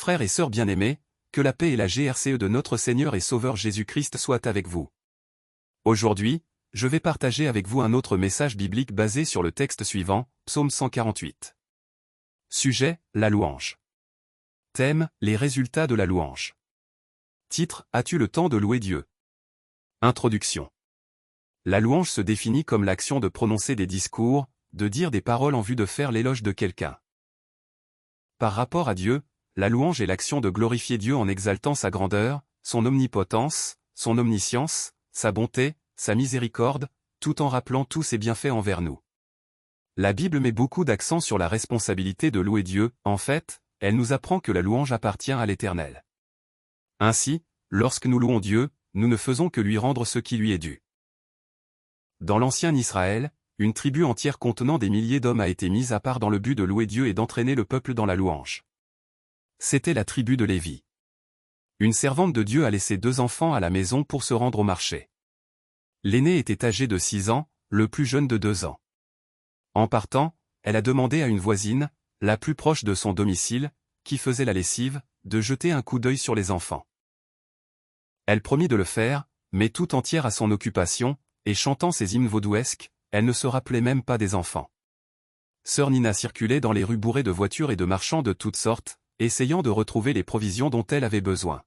Frères et sœurs bien-aimés, que la paix et la GRCE de notre Seigneur et Sauveur Jésus-Christ soient avec vous. Aujourd'hui, je vais partager avec vous un autre message biblique basé sur le texte suivant, Psaume 148. Sujet, la louange. Thème, les résultats de la louange. Titre, As-tu le temps de louer Dieu? Introduction. La louange se définit comme l'action de prononcer des discours, de dire des paroles en vue de faire l'éloge de quelqu'un. Par rapport à Dieu, la louange est l'action de glorifier Dieu en exaltant sa grandeur, son omnipotence, son omniscience, sa bonté, sa miséricorde, tout en rappelant tous ses bienfaits envers nous. La Bible met beaucoup d'accent sur la responsabilité de louer Dieu. En fait, elle nous apprend que la louange appartient à l'Éternel. Ainsi, lorsque nous louons Dieu, nous ne faisons que lui rendre ce qui lui est dû. Dans l'ancien Israël, une tribu entière contenant des milliers d'hommes a été mise à part dans le but de louer Dieu et d'entraîner le peuple dans la louange. C'était la tribu de Lévi. Une servante de Dieu a laissé 2 enfants à la maison pour se rendre au marché. L'aîné était âgé de 6 ans, le plus jeune de 2 ans. En partant, elle a demandé à une voisine, la plus proche de son domicile, qui faisait la lessive, de jeter un coup d'œil sur les enfants. Elle promit de le faire, mais tout entière à son occupation, et chantant ses hymnes vaudouesques, elle ne se rappelait même pas des enfants. Sœur Nina circulait dans les rues bourrées de voitures et de marchands de toutes sortes, essayant de retrouver les provisions dont elle avait besoin.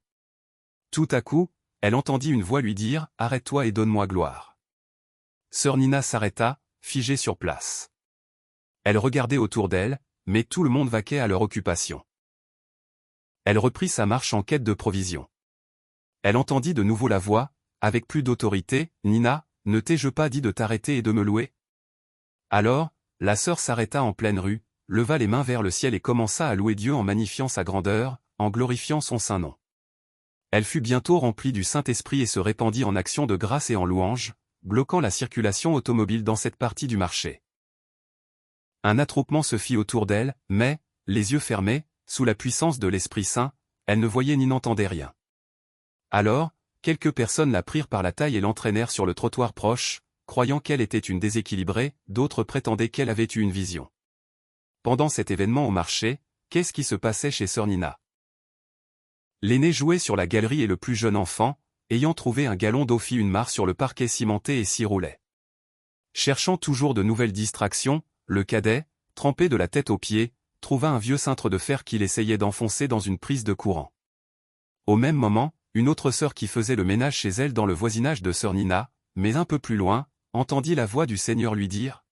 Tout à coup, elle entendit une voix lui dire « Arrête-toi et donne-moi gloire ». Sœur Nina s'arrêta, figée sur place. Elle regardait autour d'elle, mais tout le monde vaquait à leur occupation. Elle reprit sa marche en quête de provisions. Elle entendit de nouveau la voix, avec plus d'autorité, « Nina, ne t'ai-je pas dit de t'arrêter et de me louer ?» Alors, la sœur s'arrêta en pleine rue, leva les mains vers le ciel et commença à louer Dieu en magnifiant sa grandeur, en glorifiant son saint nom. Elle fut bientôt remplie du Saint-Esprit et se répandit en actions de grâce et en louanges, bloquant la circulation automobile dans cette partie du marché. Un attroupement se fit autour d'elle, mais, les yeux fermés, sous la puissance de l'Esprit Saint, elle ne voyait ni n'entendait rien. Alors, quelques personnes la prirent par la taille et l'entraînèrent sur le trottoir proche, croyant qu'elle était une déséquilibrée, d'autres prétendaient qu'elle avait eu une vision. Pendant cet événement au marché, qu'est-ce qui se passait chez sœur Nina? L'aîné jouait sur la galerie et le plus jeune enfant, ayant trouvé un gallon d'eau fit une mare sur le parquet cimenté et s'y roulait. Cherchant toujours de nouvelles distractions, le cadet, trempé de la tête aux pieds, trouva un vieux cintre de fer qu'il essayait d'enfoncer dans une prise de courant. Au même moment, une autre sœur qui faisait le ménage chez elle dans le voisinage de sœur Nina, mais un peu plus loin, entendit la voix du Seigneur lui dire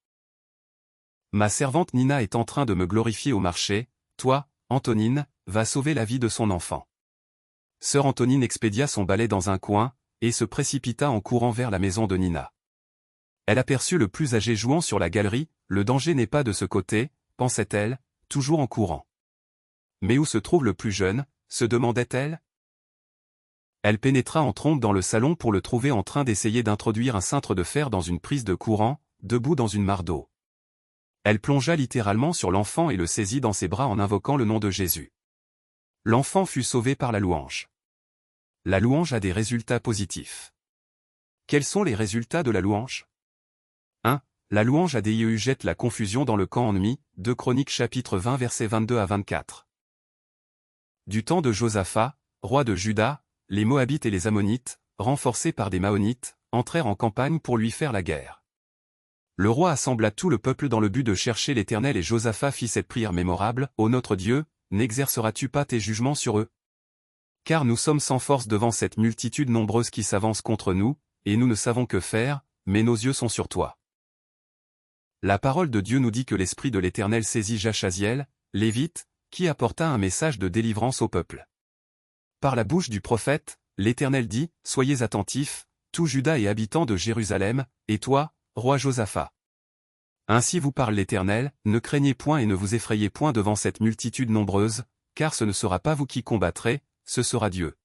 « Ma servante Nina est en train de me glorifier au marché, toi, Antonine, va sauver la vie de son enfant. » Sœur Antonine expédia son balai dans un coin, et se précipita en courant vers la maison de Nina. Elle aperçut le plus âgé jouant sur la galerie, « Le danger n'est pas de ce côté, pensait-elle, toujours en courant. Mais où se trouve le plus jeune, se demandait-elle. Elle pénétra en trompe dans le salon pour le trouver en train d'essayer d'introduire un cintre de fer dans une prise de courant, debout dans une mare d'eau. Elle plongea littéralement sur l'enfant et le saisit dans ses bras en invoquant le nom de Jésus. L'enfant fut sauvé par la louange. La louange a des résultats positifs. Quels sont les résultats de la louange? 1. La louange à Dieu jette la confusion dans le camp ennemi, 2 Chroniques chapitre 20 versets 22 à 24. Du temps de Josaphat, roi de Juda, les Moabites et les Ammonites, renforcés par des Maonites, entrèrent en campagne pour lui faire la guerre. Le roi assembla tout le peuple dans le but de chercher l'Éternel et Josaphat fit cette prière mémorable, « Ô notre Dieu, n'exerceras-tu pas tes jugements sur eux? Car nous sommes sans force devant cette multitude nombreuse qui s'avance contre nous, et nous ne savons que faire, mais nos yeux sont sur toi. » La parole de Dieu nous dit que l'Esprit de l'Éternel saisit Jachaziel, Lévite, qui apporta un message de délivrance au peuple. Par la bouche du prophète, l'Éternel dit, « Soyez attentifs, tout Juda et habitants de Jérusalem, et toi, roi Josaphat. Ainsi vous parle l'Éternel, ne craignez point et ne vous effrayez point devant cette multitude nombreuse, car ce ne sera pas vous qui combattrez, ce sera Dieu. »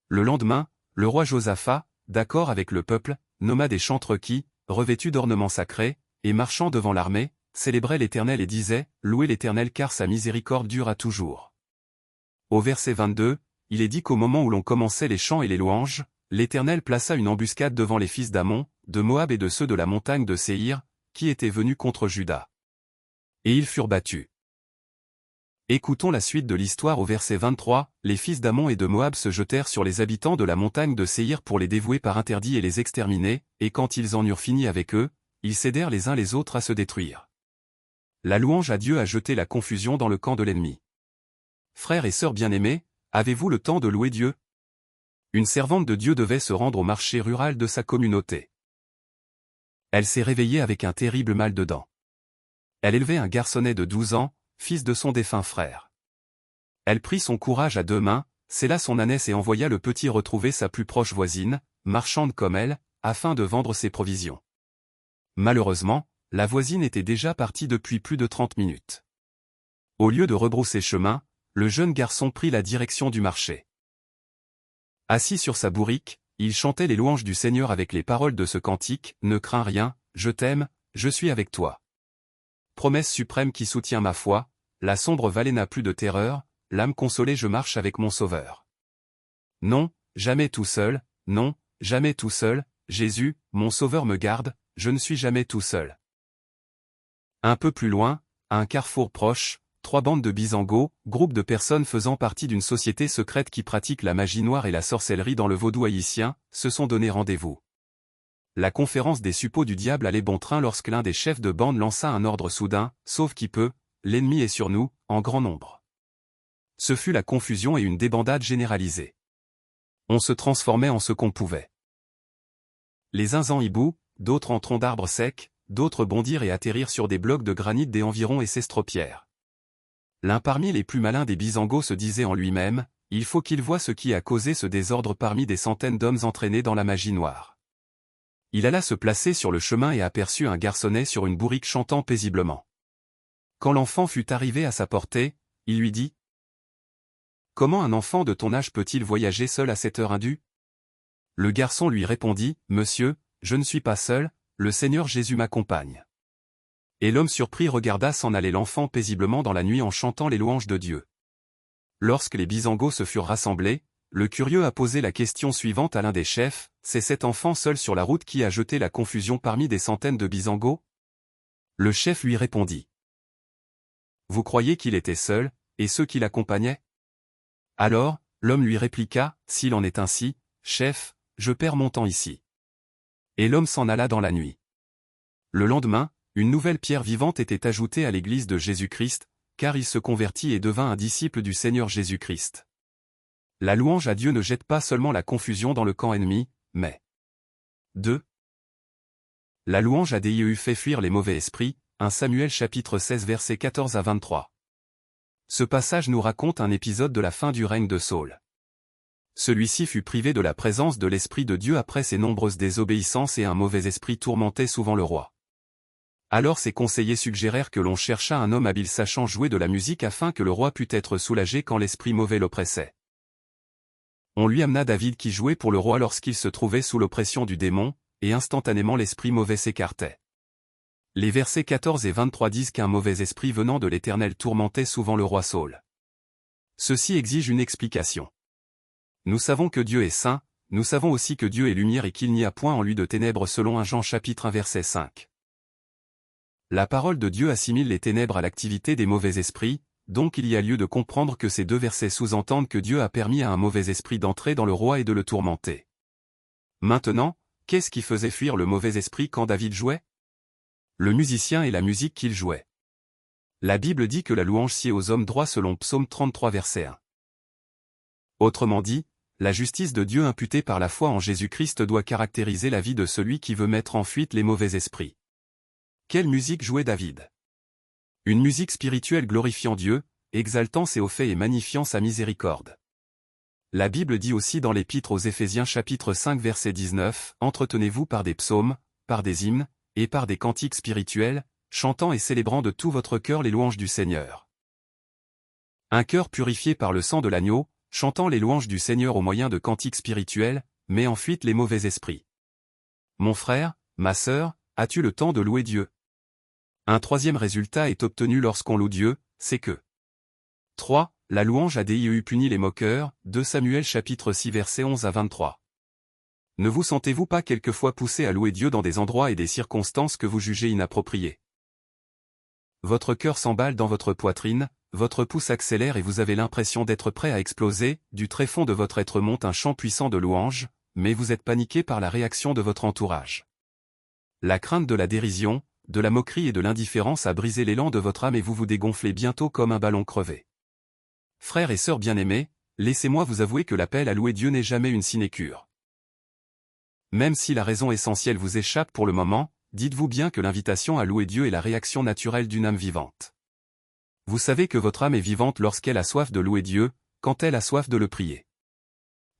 Le lendemain, le roi Josaphat, d'accord avec le peuple, nomma des chantres qui, revêtus d'ornements sacrés, et marchant devant l'armée, célébraient l'Éternel et disaient, « Louez l'Éternel car sa miséricorde dure à toujours. » Au verset 22, il est dit qu'au moment où l'on commençait les chants et les louanges, l'Éternel plaça une embuscade devant les fils d'Ammon, de Moab et de ceux de la montagne de Séhir, qui étaient venus contre Juda. Et ils furent battus. Écoutons la suite de l'histoire au verset 23. Les fils d'Ammon et de Moab se jetèrent sur les habitants de la montagne de Séhir pour les dévouer par interdit et les exterminer, et quand ils en eurent fini avec eux, ils s'aidèrent les uns les autres à se détruire. La louange à Dieu a jeté la confusion dans le camp de l'ennemi. Frères et sœurs bien-aimés, avez-vous le temps de louer Dieu? Une servante de Dieu devait se rendre au marché rural de sa communauté. Elle s'est réveillée avec un terrible mal de dents. Elle élevait un garçonnet de 12 ans, fils de son défunt frère. Elle prit son courage à deux mains, scella son ânesse et envoya le petit retrouver sa plus proche voisine, marchande comme elle, afin de vendre ses provisions. Malheureusement, la voisine était déjà partie depuis plus de 30 minutes. Au lieu de rebrousser chemin, le jeune garçon prit la direction du marché. Assis sur sa bourrique, il chantait les louanges du Seigneur avec les paroles de ce cantique, « Ne crains rien, je t'aime, je suis avec toi. » Promesse suprême qui soutient ma foi, la sombre vallée n'a plus de terreur, l'âme consolée je marche avec mon Sauveur. Non, jamais tout seul, non, jamais tout seul, Jésus, mon Sauveur me garde, je ne suis jamais tout seul. Un peu plus loin, à un carrefour proche, 3 bandes de Bizangos, groupe de personnes faisant partie d'une société secrète qui pratique la magie noire et la sorcellerie dans le vaudou haïtien, se sont donné rendez-vous. La conférence des suppôts du diable allait bon train lorsque l'un des chefs de bande lança un ordre soudain, « Sauve qui peut, l'ennemi est sur nous, en grand nombre. » Ce fut la confusion et une débandade généralisée. On se transformait en ce qu'on pouvait. Les uns en hibou, d'autres en troncs d'arbres secs, d'autres bondirent et atterrirent sur des blocs de granit des environs et s'estropièrent. L'un parmi les plus malins des Bizangos se disait en lui-même, « Il faut qu'il voie ce qui a causé ce désordre parmi des centaines d'hommes entraînés dans la magie noire. » Il alla se placer sur le chemin et aperçut un garçonnet sur une bourrique chantant paisiblement. Quand l'enfant fut arrivé à sa portée, il lui dit « Comment un enfant de ton âge peut-il voyager seul à cette heure indue ?» Le garçon lui répondit « Monsieur, je ne suis pas seul, le Seigneur Jésus m'accompagne. » Et l'homme surpris regarda s'en aller l'enfant paisiblement dans la nuit en chantant les louanges de Dieu. Lorsque les Bizangos se furent rassemblés, le curieux a posé la question suivante à l'un des chefs, « C'est cet enfant seul sur la route qui a jeté la confusion parmi des centaines de Bizangos ?» Le chef lui répondit. « Vous croyez qu'il était seul, et ceux qui l'accompagnaient ?» Alors, l'homme lui répliqua, « S'il en est ainsi, chef, je perds mon temps ici. » Et l'homme s'en alla dans la nuit. Le lendemain, une nouvelle pierre vivante était ajoutée à l'église de Jésus-Christ, car il se convertit et devint un disciple du Seigneur Jésus-Christ. La louange à Dieu ne jette pas seulement la confusion dans le camp ennemi, mais 2. La louange à Dieu fait fuir les mauvais esprits, 1 Samuel chapitre 16 versets 14 à 23. Ce passage nous raconte un épisode de la fin du règne de Saül. Celui-ci fut privé de la présence de l'Esprit de Dieu après ses nombreuses désobéissances et un mauvais esprit tourmentait souvent le roi. Alors ses conseillers suggérèrent que l'on cherchât un homme habile sachant jouer de la musique afin que le roi pût être soulagé quand l'esprit mauvais l'oppressait. On lui amena David qui jouait pour le roi lorsqu'il se trouvait sous l'oppression du démon, et instantanément l'esprit mauvais s'écartait. Les versets 14 et 23 disent qu'un mauvais esprit venant de l'Éternel tourmentait souvent le roi Saül. Ceci exige une explication. Nous savons que Dieu est saint, nous savons aussi que Dieu est lumière et qu'il n'y a point en lui de ténèbres selon 1 Jean chapitre 1 verset 5. La parole de Dieu assimile les ténèbres à l'activité des mauvais esprits, donc il y a lieu de comprendre que ces deux versets sous-entendent que Dieu a permis à un mauvais esprit d'entrer dans le roi et de le tourmenter. Maintenant, qu'est-ce qui faisait fuir le mauvais esprit quand David jouait? Le musicien et la musique qu'il jouait. La Bible dit que la louange sied aux hommes droits selon Psaume 33 verset 1. Autrement dit, la justice de Dieu imputée par la foi en Jésus-Christ doit caractériser la vie de celui qui veut mettre en fuite les mauvais esprits. Quelle musique jouait David? Une musique spirituelle glorifiant Dieu, exaltant ses hauts faits et magnifiant sa miséricorde. La Bible dit aussi dans l'Épître aux Éphésiens chapitre 5 verset 19, « Entretenez-vous par des psaumes, par des hymnes, et par des cantiques spirituels, chantant et célébrant de tout votre cœur les louanges du Seigneur. » Un cœur purifié par le sang de l'agneau, chantant les louanges du Seigneur au moyen de cantiques spirituels, met en fuite les mauvais esprits. Mon frère, ma sœur, as-tu le temps de louer Dieu? Un troisième résultat est obtenu lorsqu'on loue Dieu, c'est que 3. La louange à Dieu punit les moqueurs, 2 Samuel chapitre 6 versets 11 à 23. Ne vous sentez-vous pas quelquefois poussé à louer Dieu dans des endroits et des circonstances que vous jugez inappropriés? Votre cœur s'emballe dans votre poitrine, votre pouce accélère et vous avez l'impression d'être prêt à exploser, du tréfonds de votre être monte un chant puissant de louange, mais vous êtes paniqué par la réaction de votre entourage. La crainte de la dérision, de la moquerie et de l'indifférence a brisé l'élan de votre âme et vous vous dégonflez bientôt comme un ballon crevé. Frères et sœurs bien-aimés, laissez-moi vous avouer que l'appel à louer Dieu n'est jamais une sinécure. Même si la raison essentielle vous échappe pour le moment, dites-vous bien que l'invitation à louer Dieu est la réaction naturelle d'une âme vivante. Vous savez que votre âme est vivante lorsqu'elle a soif de louer Dieu, quand elle a soif de le prier.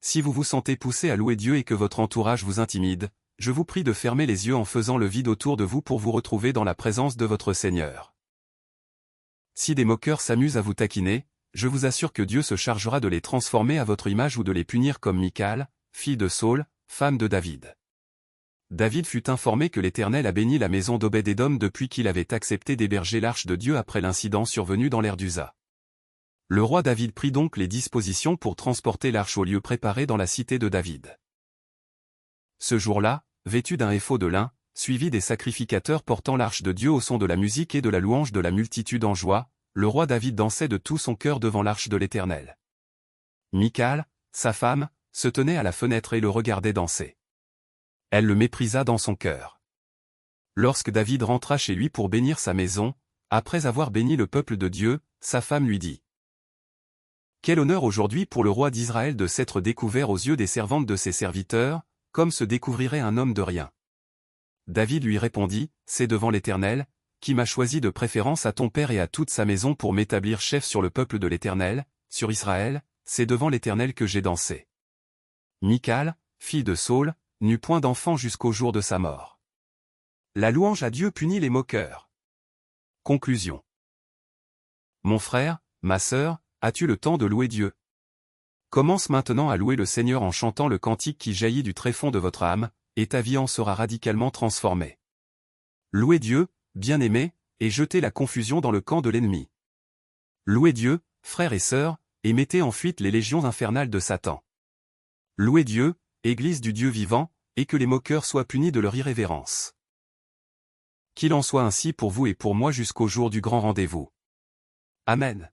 Si vous vous sentez poussé à louer Dieu et que votre entourage vous intimide, je vous prie de fermer les yeux en faisant le vide autour de vous pour vous retrouver dans la présence de votre Seigneur. Si des moqueurs s'amusent à vous taquiner, je vous assure que Dieu se chargera de les transformer à votre image ou de les punir comme Michal, fille de Saul, femme de David. David fut informé que l'Éternel a béni la maison d'Obed-Édom depuis qu'il avait accepté d'héberger l'arche de Dieu après l'incident survenu dans l'ère d'Uza. Le roi David prit donc les dispositions pour transporter l'arche au lieu préparé dans la cité de David. Ce jour-là, vêtu d'un éphod de lin, suivi des sacrificateurs portant l'arche de Dieu au son de la musique et de la louange de la multitude en joie, le roi David dansait de tout son cœur devant l'arche de l'Éternel. Michal, sa femme, se tenait à la fenêtre et le regardait danser. Elle le méprisa dans son cœur. Lorsque David rentra chez lui pour bénir sa maison, après avoir béni le peuple de Dieu, sa femme lui dit : « Quel honneur aujourd'hui pour le roi d'Israël de s'être découvert aux yeux des servantes de ses serviteurs, comme se découvrirait un homme de rien. » David lui répondit : « C'est devant l'Éternel, qui m'a choisi de préférence à ton père et à toute sa maison pour m'établir chef sur le peuple de l'Éternel, sur Israël, c'est devant l'Éternel que j'ai dansé. » Michal, fille de Saul, n'eut point d'enfant jusqu'au jour de sa mort. La louange à Dieu punit les moqueurs. Conclusion. Mon frère, ma sœur, as-tu le temps de louer Dieu? Commence maintenant à louer le Seigneur en chantant le cantique qui jaillit du tréfonds de votre âme, et ta vie en sera radicalement transformée. Louez Dieu, bien-aimés, et jetez la confusion dans le camp de l'ennemi. Louez Dieu, frères et sœurs, et mettez en fuite les légions infernales de Satan. Louez Dieu, Église du Dieu vivant, et que les moqueurs soient punis de leur irrévérence. Qu'il en soit ainsi pour vous et pour moi jusqu'au jour du grand rendez-vous. Amen.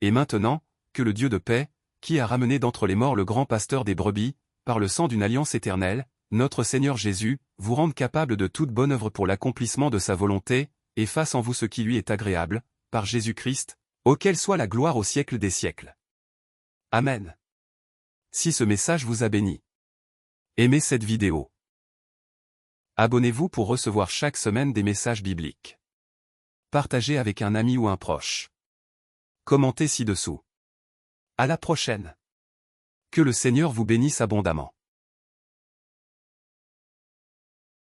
Et maintenant, que le Dieu de paix, qui a ramené d'entre les morts le grand pasteur des brebis, par le sang d'une alliance éternelle, notre Seigneur Jésus, vous rende capable de toute bonne œuvre pour l'accomplissement de sa volonté, et fasse en vous ce qui lui est agréable, par Jésus-Christ, auquel soit la gloire au siècle des siècles. Amen. Si ce message vous a béni, aimez cette vidéo. Abonnez-vous pour recevoir chaque semaine des messages bibliques. Partagez avec un ami ou un proche. Commentez ci-dessous. À la prochaine. Que le Seigneur vous bénisse abondamment.